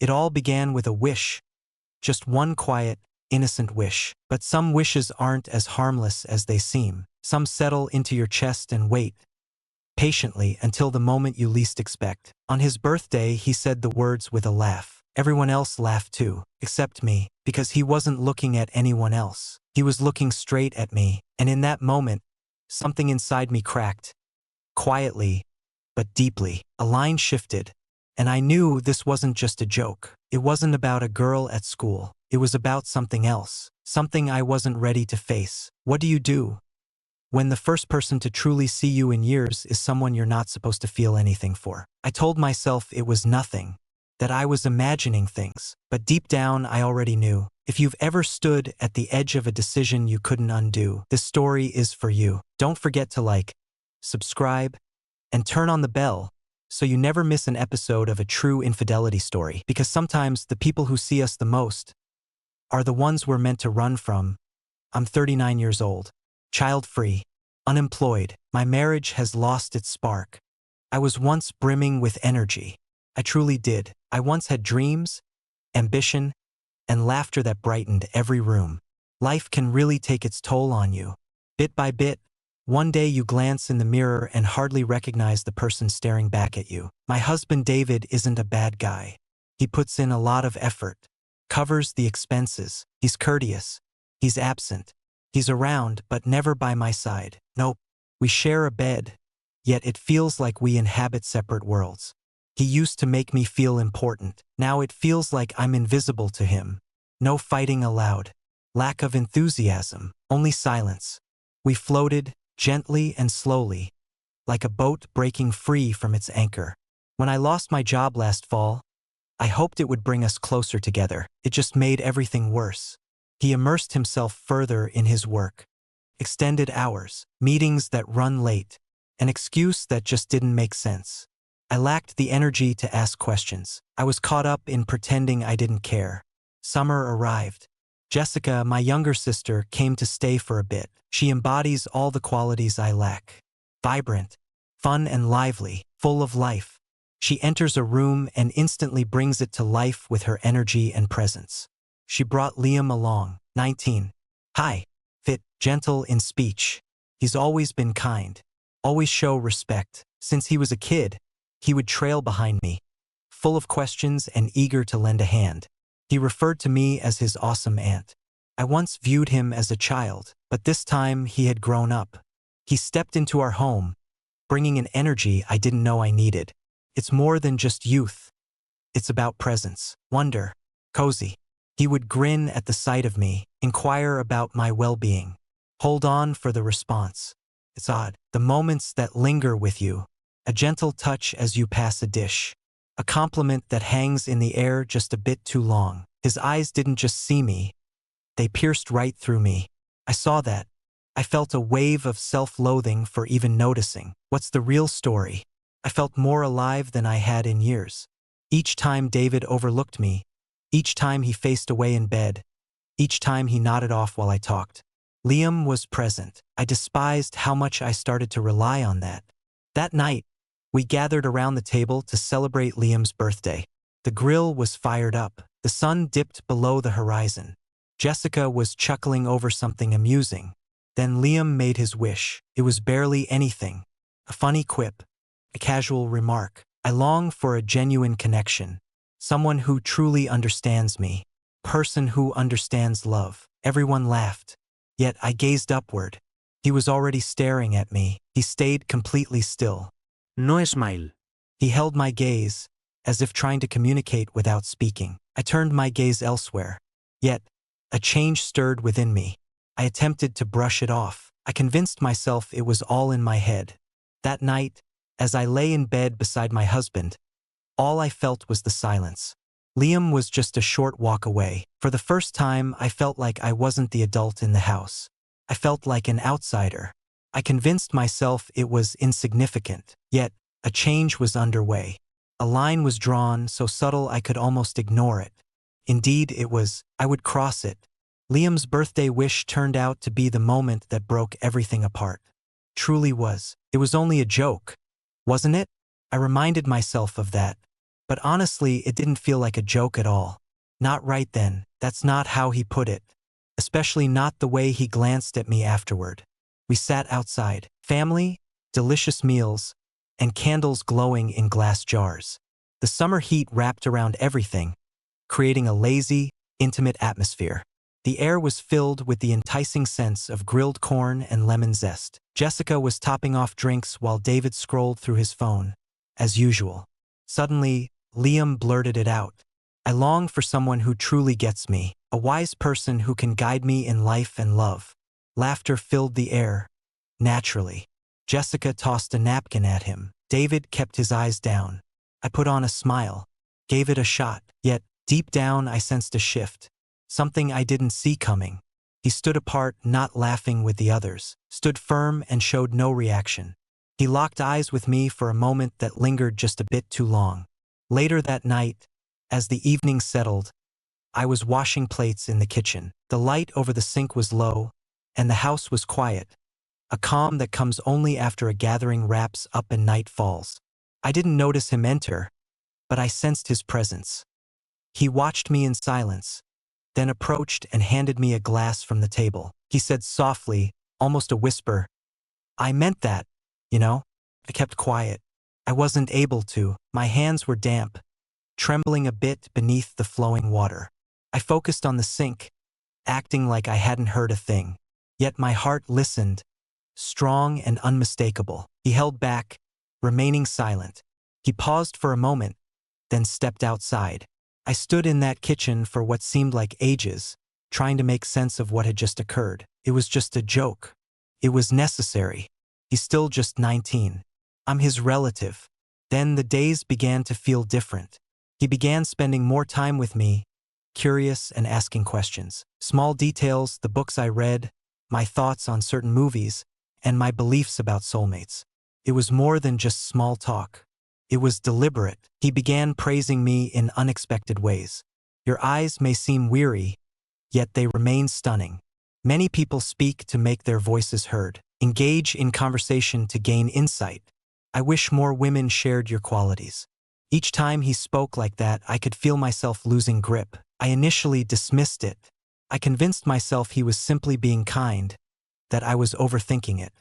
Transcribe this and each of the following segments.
It all began with a wish. Just one quiet, innocent wish. But some wishes aren't as harmless as they seem. Some settle into your chest and wait patiently until the moment you least expect. On his birthday, he said the words with a laugh. Everyone else laughed too, except me, because he wasn't looking at anyone else. He was looking straight at me, and in that moment, something inside me cracked. Quietly, but deeply. A line shifted, and I knew this wasn't just a joke. It wasn't about a girl at school. It was about something else, something I wasn't ready to face. What do you do when the first person to truly see you in years is someone you're not supposed to feel anything for? I told myself it was nothing, that I was imagining things. But deep down, I already knew. If you've ever stood at the edge of a decision you couldn't undo, this story is for you. Don't forget to like, subscribe, and turn on the bell so you never miss an episode of A True Infidelity Story. Because sometimes the people who see us the most are the ones we're meant to run from. I'm 39 years old, child-free, unemployed. My marriage has lost its spark. I was once brimming with energy. I truly did. I once had dreams, ambition, and laughter that brightened every room. Life can really take its toll on you. Bit by bit, one day you glance in the mirror and hardly recognize the person staring back at you. My husband David isn't a bad guy. He puts in a lot of effort, covers the expenses. He's courteous. He's absent. He's around, but never by my side. Nope. We share a bed, yet it feels like we inhabit separate worlds. He used to make me feel important. Now it feels like I'm invisible to him. No fighting allowed. Lack of enthusiasm. Only silence. We floated, gently and slowly, like a boat breaking free from its anchor. When I lost my job last fall, I hoped it would bring us closer together. It just made everything worse. He immersed himself further in his work. Extended hours, meetings that run late, an excuse that just didn't make sense. I lacked the energy to ask questions. I was caught up in pretending I didn't care. Summer arrived. Jessica, my younger sister, came to stay for a bit. She embodies all the qualities I lack. Vibrant, fun and lively, full of life. She enters a room and instantly brings it to life with her energy and presence. She brought Liam along, 19. Hi, fit, gentle in speech. He's always been kind, always show respect. Since he was a kid, he would trail behind me, full of questions and eager to lend a hand. He referred to me as his awesome aunt. I once viewed him as a child, but this time he had grown up. He stepped into our home, bringing an energy I didn't know I needed. It's more than just youth. It's about presence, wonder, cozy. He would grin at the sight of me, inquire about my well-being, hold on for the response. It's odd, the moments that linger with you, a gentle touch as you pass a dish, a compliment that hangs in the air just a bit too long. His eyes didn't just see me, they pierced right through me. I saw that. I felt a wave of self-loathing for even noticing. What's the real story? I felt more alive than I had in years. Each time David overlooked me, each time he faced away in bed, each time he nodded off while I talked. Liam was present. I despised how much I started to rely on that. That night, we gathered around the table to celebrate Liam's birthday. The grill was fired up. The sun dipped below the horizon. Jessica was chuckling over something amusing. Then Liam made his wish. It was barely anything. A funny quip, a casual remark. I long for a genuine connection. Someone who truly understands me. Person who understands love. Everyone laughed. Yet I gazed upward. He was already staring at me. He stayed completely still. No smile. He held my gaze, as if trying to communicate without speaking. I turned my gaze elsewhere. Yet, a change stirred within me. I attempted to brush it off. I convinced myself it was all in my head. That night, as I lay in bed beside my husband, all I felt was the silence. Liam was just a short walk away. For the first time, I felt like I wasn't the adult in the house. I felt like an outsider. I convinced myself it was insignificant. Yet, a change was underway. A line was drawn so subtle I could almost ignore it. Indeed, it was. I would cross it. Liam's birthday wish turned out to be the moment that broke everything apart. Truly was. It was only a joke, wasn't it? I reminded myself of that. But honestly, it didn't feel like a joke at all. Not right then, that's not how he put it. Especially not the way he glanced at me afterward. We sat outside. Family, delicious meals, and candles glowing in glass jars. The summer heat wrapped around everything, creating a lazy, intimate atmosphere. The air was filled with the enticing scents of grilled corn and lemon zest. Jessica was topping off drinks while David scrolled through his phone, as usual. Suddenly, Liam blurted it out. I long for someone who truly gets me, a wise person who can guide me in life and love. Laughter filled the air, naturally. Jessica tossed a napkin at him. David kept his eyes down. I put on a smile, gave it a shot, yet, deep down I sensed a shift. Something I didn't see coming. He stood apart, not laughing with the others, stood firm and showed no reaction. He locked eyes with me for a moment that lingered just a bit too long. Later that night, as the evening settled, I was washing plates in the kitchen. The light over the sink was low, and the house was quiet, a calm that comes only after a gathering wraps up and night falls. I didn't notice him enter, but I sensed his presence. He watched me in silence, then approached and handed me a glass from the table. He said softly, almost a whisper, "I meant that, you know?" I kept quiet. I wasn't able to. My hands were damp, trembling a bit beneath the flowing water. I focused on the sink, acting like I hadn't heard a thing. Yet my heart listened, strong and unmistakable. He held back, remaining silent. He paused for a moment, then stepped outside. I stood in that kitchen for what seemed like ages, trying to make sense of what had just occurred. It was just a joke. It was necessary. He's still just 19. I'm his relative. Then the days began to feel different. He began spending more time with me, curious and asking questions. Small details, the books I read, my thoughts on certain movies, and my beliefs about soulmates. It was more than just small talk. It was deliberate. He began praising me in unexpected ways. Your eyes may seem weary, yet they remain stunning. Many people speak to make their voices heard, engage in conversation to gain insight. I wish more women shared your qualities. Each time he spoke like that, I could feel myself losing grip. I initially dismissed it. I convinced myself he was simply being kind, that I was overthinking it.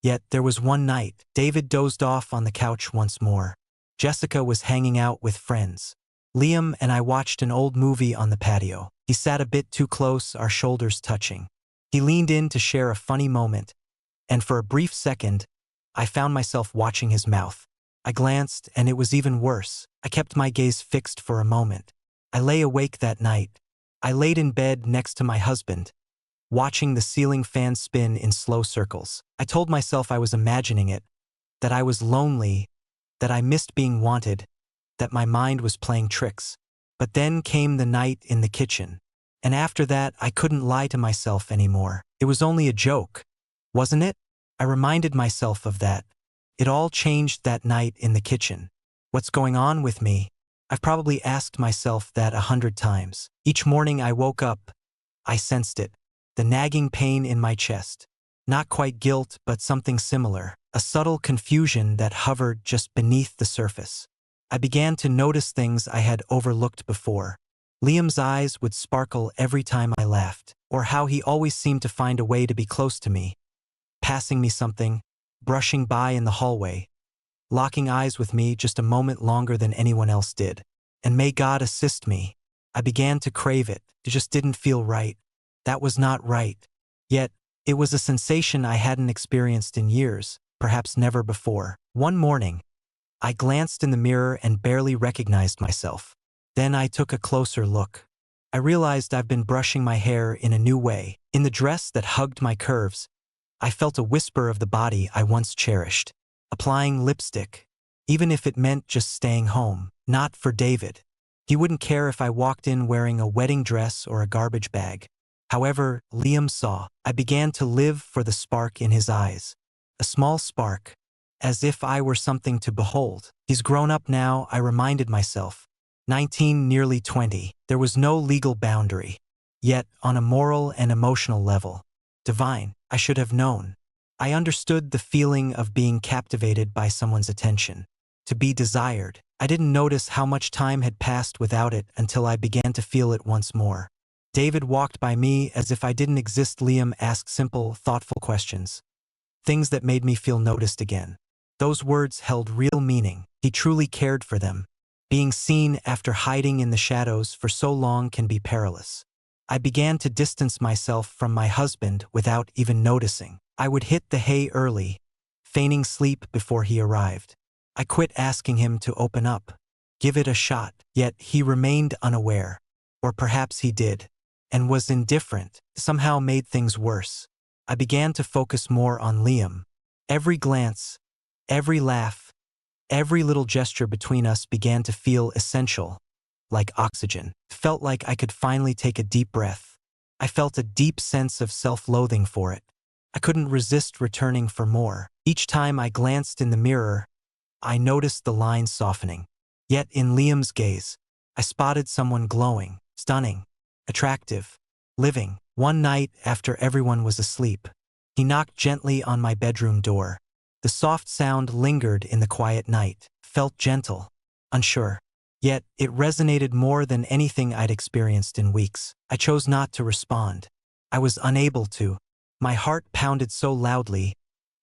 Yet there was one night, David dozed off on the couch once more. Jessica was hanging out with friends. Liam and I watched an old movie on the patio. He sat a bit too close, our shoulders touching. He leaned in to share a funny moment, and for a brief second, I found myself watching his mouth. I glanced, and it was even worse. I kept my gaze fixed for a moment. I lay awake that night. I laid in bed next to my husband, watching the ceiling fan spin in slow circles. I told myself I was imagining it, that I was lonely, that I missed being wanted, that my mind was playing tricks. But then came the night in the kitchen. And after that, I couldn't lie to myself anymore. It was only a joke, wasn't it? I reminded myself of that. It all changed that night in the kitchen. What's going on with me? I've probably asked myself that 100 times. Each morning I woke up, I sensed it. The nagging pain in my chest. Not quite guilt, but something similar. A subtle confusion that hovered just beneath the surface. I began to notice things I had overlooked before. Liam's eyes would sparkle every time I laughed, or how he always seemed to find a way to be close to me. Passing me something, brushing by in the hallway, locking eyes with me just a moment longer than anyone else did. And may God assist me. I began to crave it. It just didn't feel right. That was not right. Yet, it was a sensation I hadn't experienced in years, perhaps never before. One morning, I glanced in the mirror and barely recognized myself. Then I took a closer look. I realized I've been brushing my hair in a new way. In the dress that hugged my curves, I felt a whisper of the body I once cherished. Applying lipstick, even if it meant just staying home. Not for David. He wouldn't care if I walked in wearing a wedding dress or a garbage bag. However, Liam saw. I began to live for the spark in his eyes. A small spark, as if I were something to behold. He's grown up now, I reminded myself. 19, nearly 20. There was no legal boundary. Yet, on a moral and emotional level, divine. I should have known. I understood the feeling of being captivated by someone's attention. To be desired. I didn't notice how much time had passed without it until I began to feel it once more. David walked by me as if I didn't exist. Liam asked simple, thoughtful questions. Things that made me feel noticed again. Those words held real meaning. He truly cared for them. Being seen after hiding in the shadows for so long can be perilous. I began to distance myself from my husband without even noticing. I would hit the hay early, feigning sleep before he arrived. I quit asking him to open up, give it a shot, yet he remained unaware. Or perhaps he did, and was indifferent, somehow made things worse. I began to focus more on Liam. Every glance, every laugh, every little gesture between us began to feel essential, like oxygen. Felt like I could finally take a deep breath. I felt a deep sense of self-loathing for it. I couldn't resist returning for more. Each time I glanced in the mirror, I noticed the lines softening. Yet in Liam's gaze, I spotted someone glowing, stunning, attractive, living. One night after everyone was asleep, he knocked gently on my bedroom door. The soft sound lingered in the quiet night, felt gentle, unsure. Yet it resonated more than anything I'd experienced in weeks. I chose not to respond. I was unable to. My heart pounded so loudly,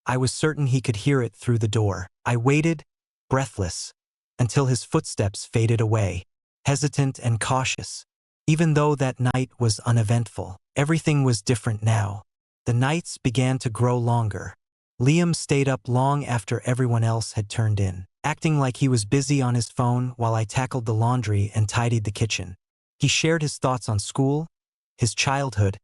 I was certain he could hear it through the door. I waited, breathless, until his footsteps faded away, hesitant and cautious. Even though that night was uneventful, everything was different now. The nights began to grow longer. Liam stayed up long after everyone else had turned in, acting like he was busy on his phone while I tackled the laundry and tidied the kitchen. He shared his thoughts on school, his childhood,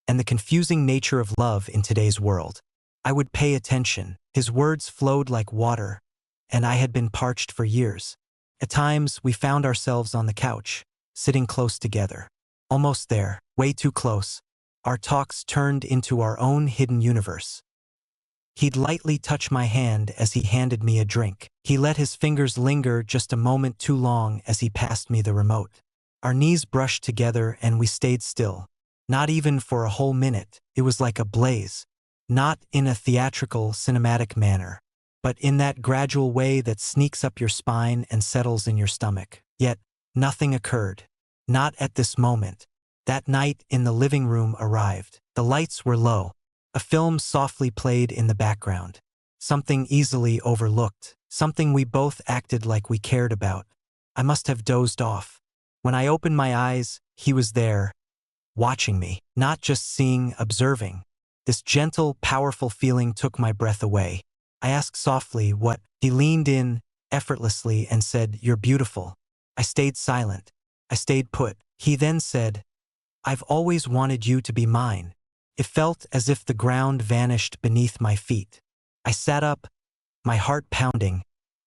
and the confusing nature of love in today's world. I would pay attention. His words flowed like water, and I had been parched for years. At times, we found ourselves on the couch, sitting close together. Almost there, way too close. Our talks turned into our own hidden universe. He'd lightly touch my hand as he handed me a drink. He let his fingers linger just a moment too long as he passed me the remote. Our knees brushed together and we stayed still. Not even for a whole minute. It was like a blaze. Not in a theatrical, cinematic manner, but in that gradual way that sneaks up your spine and settles in your stomach. Yet, nothing occurred. Not at this moment. That night in the living room arrived. The lights were low. A film softly played in the background. Something easily overlooked. Something we both acted like we cared about. I must have dozed off. When I opened my eyes, he was there, watching me. Not just seeing, observing. This gentle, powerful feeling took my breath away. I asked softly what. He leaned in, effortlessly, and said, "You're beautiful." I stayed silent. I stayed put. He then said, "I've always wanted you to be mine." It felt as if the ground vanished beneath my feet. I sat up, my heart pounding,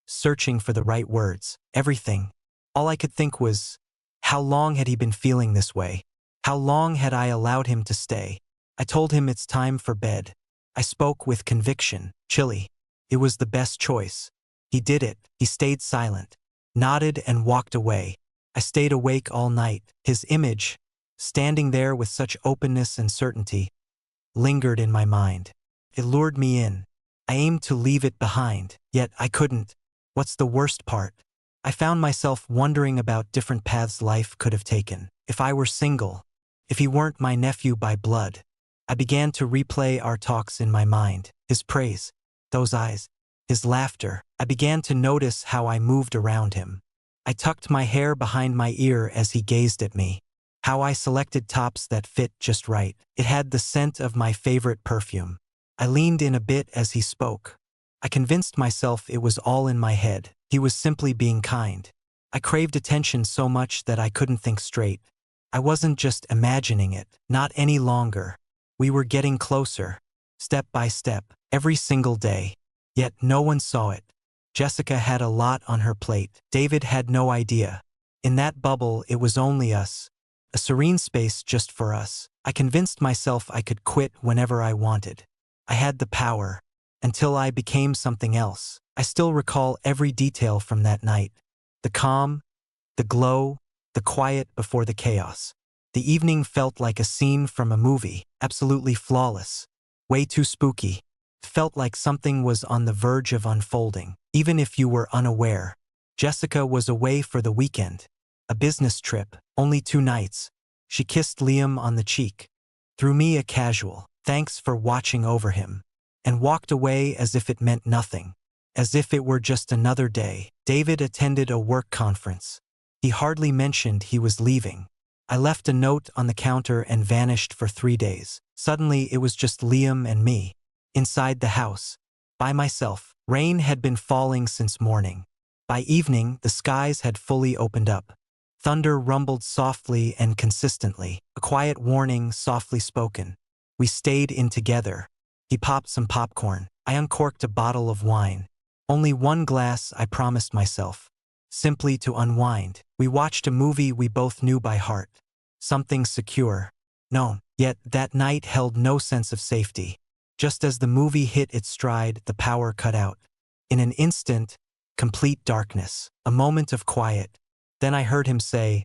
searching for the right words. Everything. All I could think was, how long had he been feeling this way? How long had I allowed him to stay? I told him it's time for bed. I spoke with conviction, chilly. It was the best choice. He did it. He stayed silent, nodded and walked away. I stayed awake all night. His image, standing there with such openness and certainty, lingered in my mind. It lured me in. I aimed to leave it behind, yet I couldn't. What's the worst part? I found myself wondering about different paths life could have taken. If I were single, if he weren't my nephew by blood. I began to replay our talks in my mind. His praise, those eyes, his laughter. I began to notice how I moved around him. I tucked my hair behind my ear as he gazed at me. How I selected tops that fit just right. It had the scent of my favorite perfume. I leaned in a bit as he spoke. I convinced myself it was all in my head. He was simply being kind. I craved attention so much that I couldn't think straight. I wasn't just imagining it, not any longer. We were getting closer, step by step, every single day. Yet no one saw it. Jessica had a lot on her plate. David had no idea. In that bubble, it was only us. A serene space just for us. I convinced myself I could quit whenever I wanted. I had the power, until I became something else. I still recall every detail from that night. The calm, the glow, the quiet before the chaos. The evening felt like a scene from a movie, absolutely flawless. Way too spooky. It felt like something was on the verge of unfolding, even if you were unaware. Jessica was away for the weekend. A business trip, only 2 nights. She kissed Liam on the cheek, threw me a casual, "Thanks for watching over him," and walked away as if it meant nothing, as if it were just another day. David attended a work conference. He hardly mentioned he was leaving. I left a note on the counter and vanished for 3 days. Suddenly it was just Liam and me, inside the house, by myself. Rain had been falling since morning. By evening, the skies had fully opened up. Thunder rumbled softly and consistently, a quiet warning softly spoken. We stayed in together. He popped some popcorn. I uncorked a bottle of wine. Only one glass, I promised myself. Simply to unwind. We watched a movie we both knew by heart. Something secure, known. Yet that night held no sense of safety. Just as the movie hit its stride, the power cut out. In an instant, complete darkness. A moment of quiet. Then I heard him say,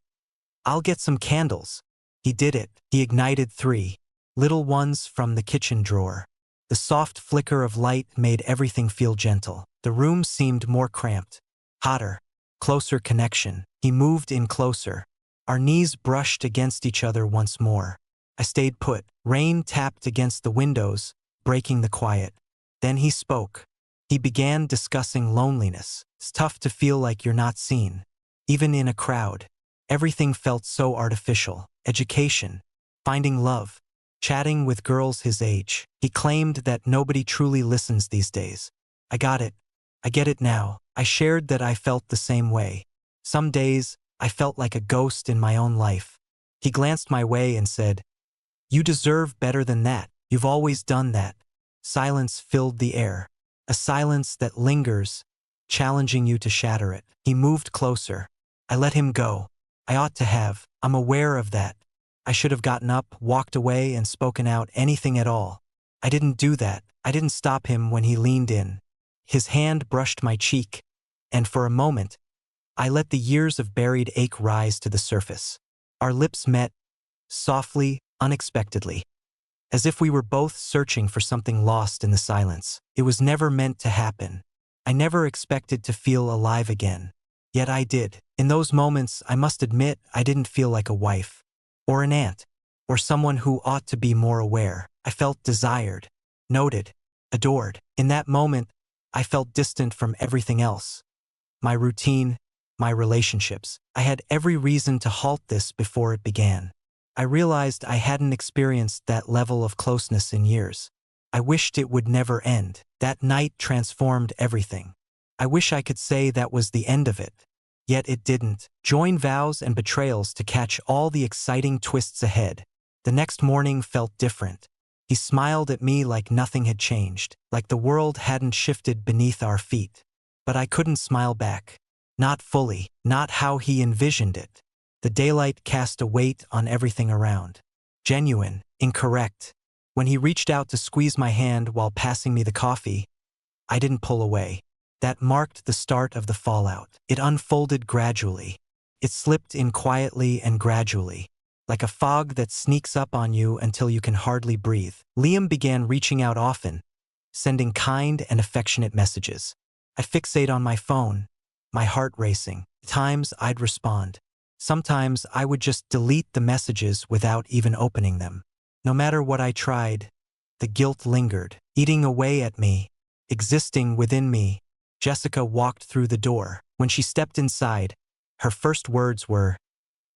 "I'll get some candles." He did it. He ignited 3 little ones from the kitchen drawer. The soft flicker of light made everything feel gentle. The room seemed more cramped, hotter, closer connection. He moved in closer. Our knees brushed against each other once more. I stayed put. Rain tapped against the windows, breaking the quiet. Then he spoke. He began discussing loneliness. It's tough to feel like you're not seen. Even in a crowd. Everything felt so artificial. Education, finding love, chatting with girls his age. He claimed that nobody truly listens these days. I got it. I get it now. I shared that I felt the same way. Some days, I felt like a ghost in my own life. He glanced my way and said, "You deserve better than that. You've always done that." Silence filled the air. A silence that lingers, challenging you to shatter it. He moved closer. I let him go. I ought to have. I'm aware of that. I should have gotten up, walked away, and spoken out, anything at all. I didn't do that. I didn't stop him when he leaned in. His hand brushed my cheek, and for a moment, I let the years of buried ache rise to the surface. Our lips met, softly, unexpectedly, as if we were both searching for something lost in the silence. It was never meant to happen. I never expected to feel alive again. Yet I did. In those moments, I must admit, I didn't feel like a wife, or an aunt, or someone who ought to be more aware. I felt desired, noted, adored. In that moment, I felt distant from everything else. My routine, my relationships. I had every reason to halt this before it began. I realized I hadn't experienced that level of closeness in years. I wished it would never end. That night transformed everything. I wish I could say that was the end of it. Yet it didn't. Join Vows and Betrayals to catch all the exciting twists ahead. The next morning felt different. He smiled at me like nothing had changed, like the world hadn't shifted beneath our feet. But I couldn't smile back. Not fully, not how he envisioned it. The daylight cast a weight on everything around. Genuine, incorrect. When he reached out to squeeze my hand while passing me the coffee, I didn't pull away. That marked the start of the fallout. It unfolded gradually. It slipped in quietly and gradually, like a fog that sneaks up on you until you can hardly breathe. Liam began reaching out often, sending kind and affectionate messages. I'd fixate on my phone, my heart racing. At times I'd respond. Sometimes I would just delete the messages without even opening them. No matter what I tried, the guilt lingered, eating away at me, existing within me. Jessica walked through the door. When she stepped inside, her first words were,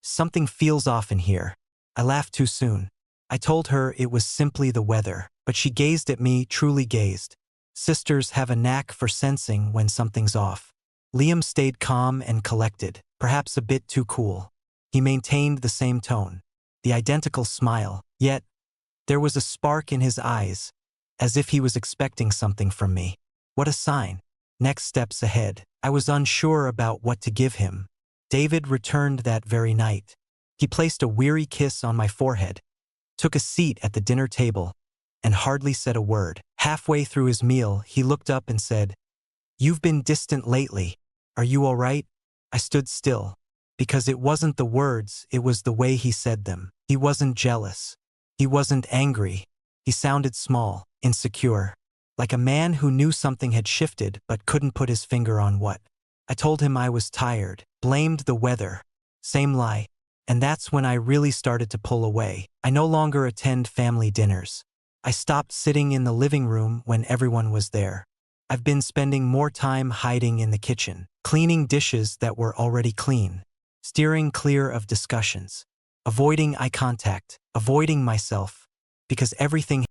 "Something feels off in here." I laughed too soon. I told her it was simply the weather, but she gazed at me, truly gazed. Sisters have a knack for sensing when something's off. Liam stayed calm and collected, perhaps a bit too cool. He maintained the same tone, the identical smile, yet there was a spark in his eyes, as if he was expecting something from me. What a sign. Next steps ahead. I was unsure about what to give him. David returned that very night. He placed a weary kiss on my forehead, took a seat at the dinner table, and hardly said a word. Halfway through his meal, he looked up and said, "You've been distant lately. Are you all right?" I stood still, because it wasn't the words, it was the way he said them. He wasn't jealous. He wasn't angry. He sounded small, insecure, like a man who knew something had shifted but couldn't put his finger on what. I told him I was tired, blamed the weather. Same lie. And that's when I really started to pull away. I no longer attend family dinners. I stopped sitting in the living room when everyone was there. I've been spending more time hiding in the kitchen, cleaning dishes that were already clean, steering clear of discussions, avoiding eye contact, avoiding myself, because everything